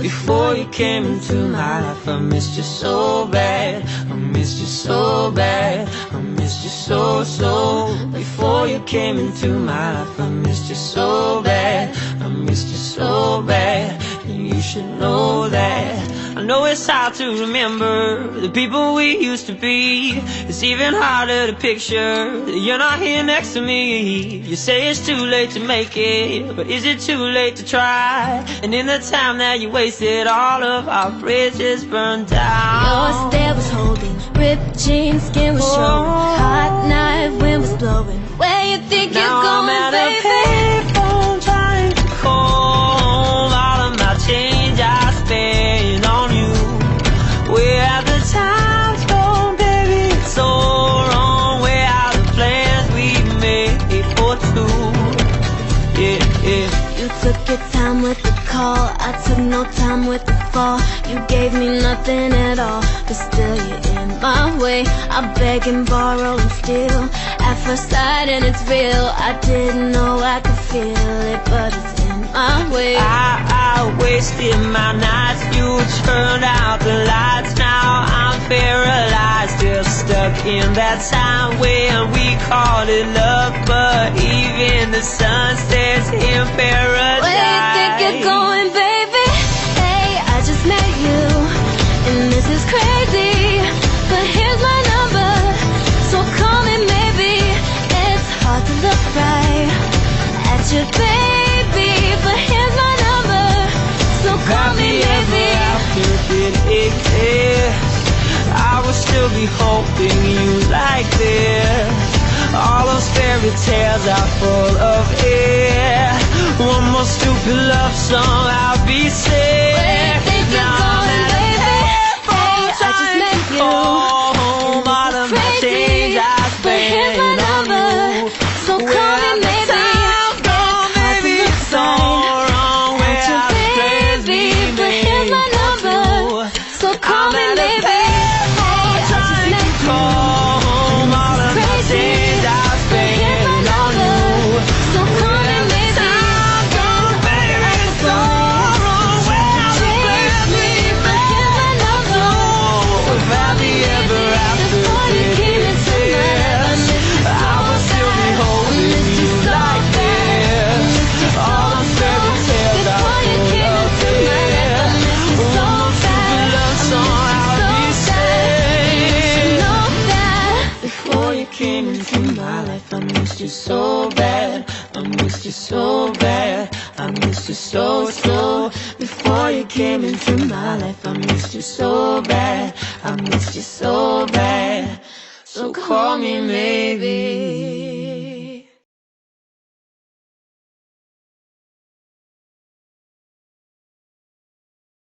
Before you came into my life, I missed you so bad. I missed you so bad. I missed you so, so. Before you came into my life, I missed you so bad. I missed you so bad. And you should know that. I know it's hard to remember the people we used to be. It's even harder to picture that you're not here next to me. You say it's too late to make it, but is it too late to try? And in the time that you wasted, all of our bridges burned down. Your stare was holding, ripped jeans, skin was showing, hot night, wind was blowing. Where you think Now you're going, I'm at baby? a payphone trying to call all of my change I spent on you. Where have the times gone, baby? It's so wrong. Where are the plans we made for two? Yeah, yeah. You took your time with the call, I took no time with the fall. You gave me nothing at all, but still you're in my way. I beg and borrow and steal at first sight, and it's real. I didn't know I could feel it, but it's in my way. I wasted my nights, you turned out the lights. Now I'm paralyzed, still stuck in that time when we called it love. But even the sun sets in paradise. Where you think you're going, baby? Hey, I just met you, and this is crazy, but here's my number, so call me maybe. It's hard to look right at you, baby, but here's my number, so call me maybe. After it exists, I will still be hoping you like this. All those fairy tales are full of air. One more stupid love song, I'll be sick. Where you think you're going, baby? Hey, I just met you, home, all of my things I but here's my spent on number, you. so call me maybe. Time gone, baby, it's so wrong. Where At you, are the plans we baby, but here's my made number, for two? so call me I'm at a maybe. Hey, I just trying met to you, call home all of my crazy, days I but here's my spent on number, you. so call me maybe. Time gone, baby, it's so wrong. Where are the plans we But here's my number, without the ever after before you came into my life, I missed you I will still be holding you like this. All the fairy tales are before you came into my life, I missed you so bad. love song I'll be saying. Know that Before you came into my life, I missed you so bad. I missed you so bad. I missed you so, so. Before you came into my life, I missed you so bad. I missed you so bad. So call me maybe.